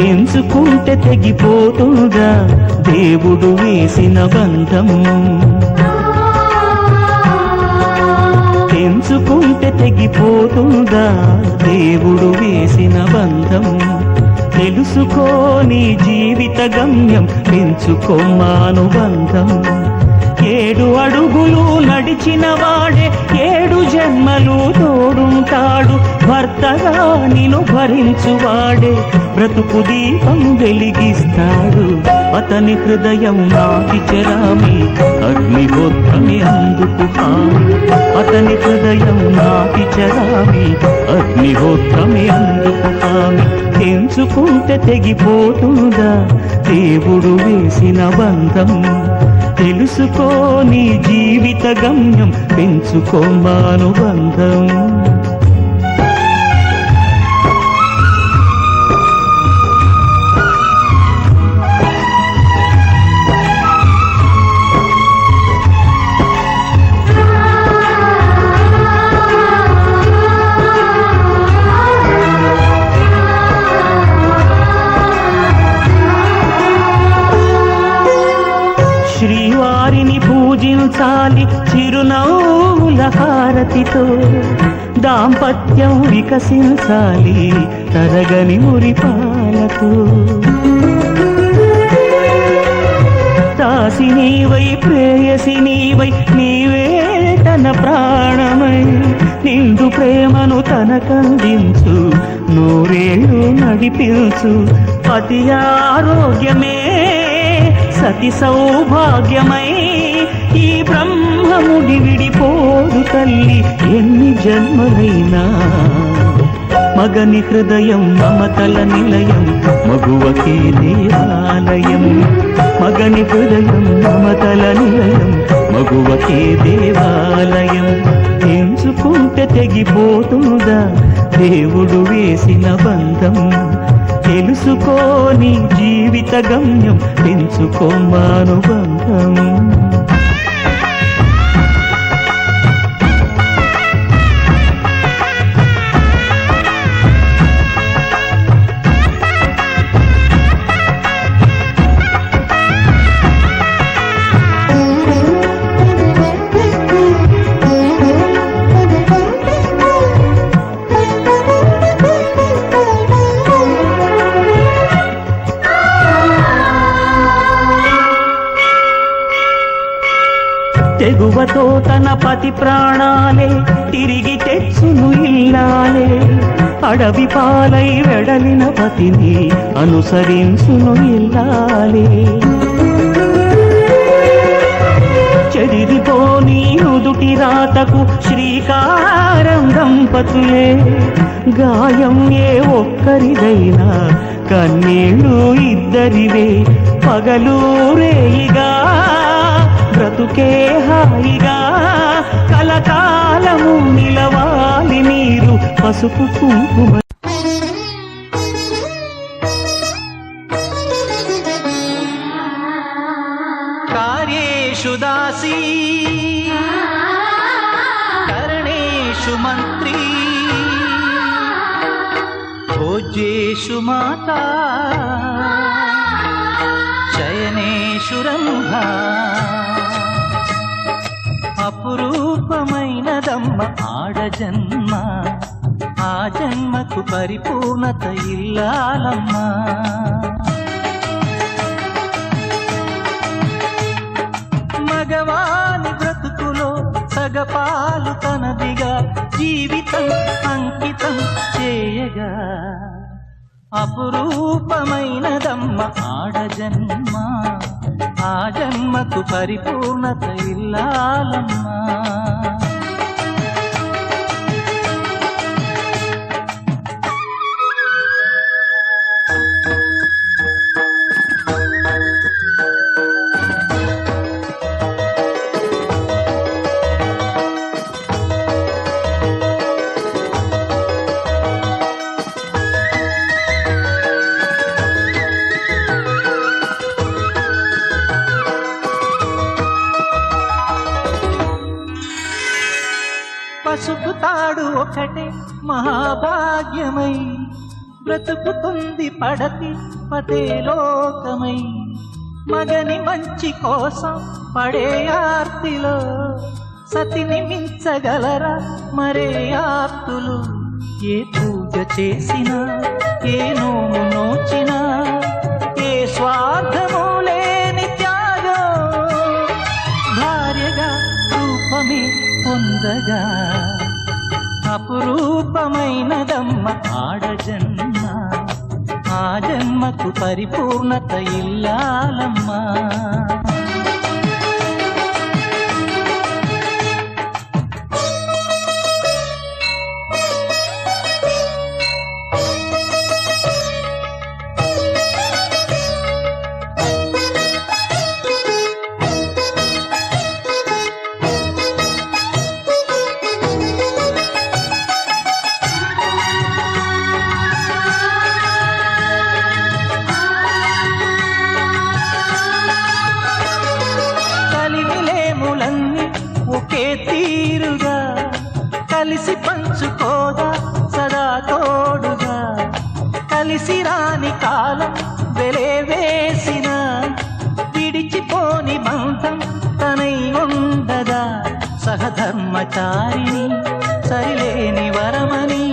ఎంచుకుంటే తెగిపోతుందా దేవుడు వేసిన బంధం, ఎంచుకుంటే తెగిపోతుందా దేవుడు వేసిన బంధం. తెలుసుకోని జీవిత గమ్యం పెంచుకోమానుబంధం. 7 అడుగులు నడిచిన వాడే 7 జన్మలు తోడుంటాడు. భర్తగా నిన్ను భరించువాడే బ్రతుకు దీపం వెలిగిస్తాడు. అతని హృదయం నాటి చెరామి అగ్నిహోత్రమే అందుకు హామీ. అతని హృదయం నాటి చెరామి అగ్నిహోత్రమే అందుకు హామీ. ఎంచుకుంటే తెగిపోతుందా దేవుడు వేసిన బంధం. తెలుసుకోని జీవిత గమ్యం పెంచుకోమానుబంధం. శ్రీవారిని పూజించాలి చిరునవ్వుల హారతితో. దాంపత్యం వికసించాలి తరగని మురిపాలతో. దాసి నీవై ప్రేయసి నీవై నీవే తన ప్రాణమై నిండు ప్రేమను తనకందించు. 100 ఏళ్ళు నడిపించు. పతి ఆరోగ్యమే సతి సౌభాగ్యమై ఈ బ్రహ్మముడి విడిపోదు తల్లి ఎన్ని జన్మలైనా. మగని హృదయం మమతల నిలయం మగువకే దేవాలయం. మగని హృదయం మమతల నిలయం మగువకే దేవాలయం. ఎంచుకుంటే తెగిపోతుందా దేవుడు వేసిన బంధం. తెలుసుకోని జీవిత గమ్యం పెంచుకోమానుబంధం. తెగువతో తన పతి ప్రాణాలే తిరిగి తెచ్చును ఇల్లాలే. అడవి పాలై వెడలిన పతిని అనుసరించును ఇల్లాలే. చెదిరిపోని నుదుటి రాతకు శ్రీకారం దంపతులే. గాయం ఏ ఒక్కరిదైనా కన్నీళ్ళు ఇద్దరివే. పగలూరేయిగా బ్రతుకే హాయిగా కలకాలము నిలవాలి నీరు పసుపు కుంకుమ. కార్యేషు దాసీ కరణేషు మంత్రీ భోజ్యేషు మాతా శయనేషు రంభా. అపురూపమైనదమ్మ ఆడజన్మ. ఆ జన్మకు పరిపూర్ణత ఇల్లాలమ్మా. మగవాని బ్రతుకులో సగపాలు తనదిగా జీవితం అంకితం చేయగా. అపురూపమైనదమ్మ ఆడజన్మ. ఆ జన్మకు పరిపూర్ణత ఇల్లాలమ్మా. నాడు ఒకటే మహాభాగ్యమై బ్రతుకుతుంది పడతి పదే లోకమై. మగని మంచి కోసం పడే ఆర్తిలో సతిని మించగలరా మరే ఆర్తులు. ఏ పూజ చేసినా ఏ నోము నోచినా ఏ స్వార్థము లేని త్యాగం భార్యగా రూపమే పొందగా అపురూపమైనదమ్మ ఆడజన్మ. ఆ జన్మకు పరిపూర్ణత ఇల్లాలమ్మా. ఒకే తీరుగా కలిసి పంచుకోదా సదా తోడుగా. కలిసి రాని కాలం వెలే వేసిన విడిచిపోని బంధం తనై ఉండదా. సహధర్మచారిని సరిలేని వరమని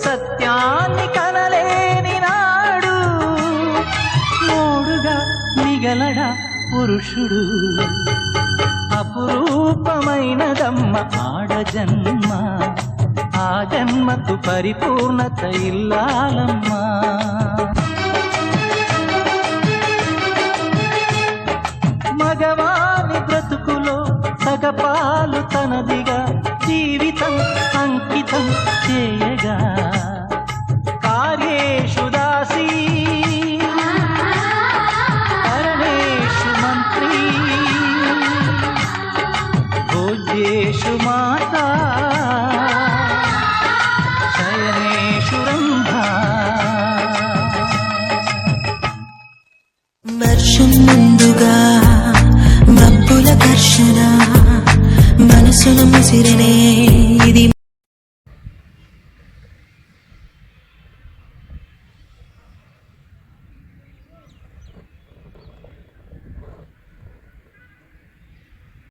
సత్యాన్ని కనలేని నాడు మూడుగా మిగలడా పురుషుడు. అపురూపమైనదమ్మ ఆడజన్మ. ఆ జన్మకు పరిపూర్ణత ఇల్లాలమ్మా. మగవాని బ్రతుకులో సగపాలు తనదిగా జీవితం అంకితం చేయగా. కార్యేషు దాసీ కరణేషు మంత్రీ భోజ్యేషు మాతా శయనేషు రంభా. వర్షం ముందుగా మబ్బుల ఘర్షణ మనసును ముసిరినే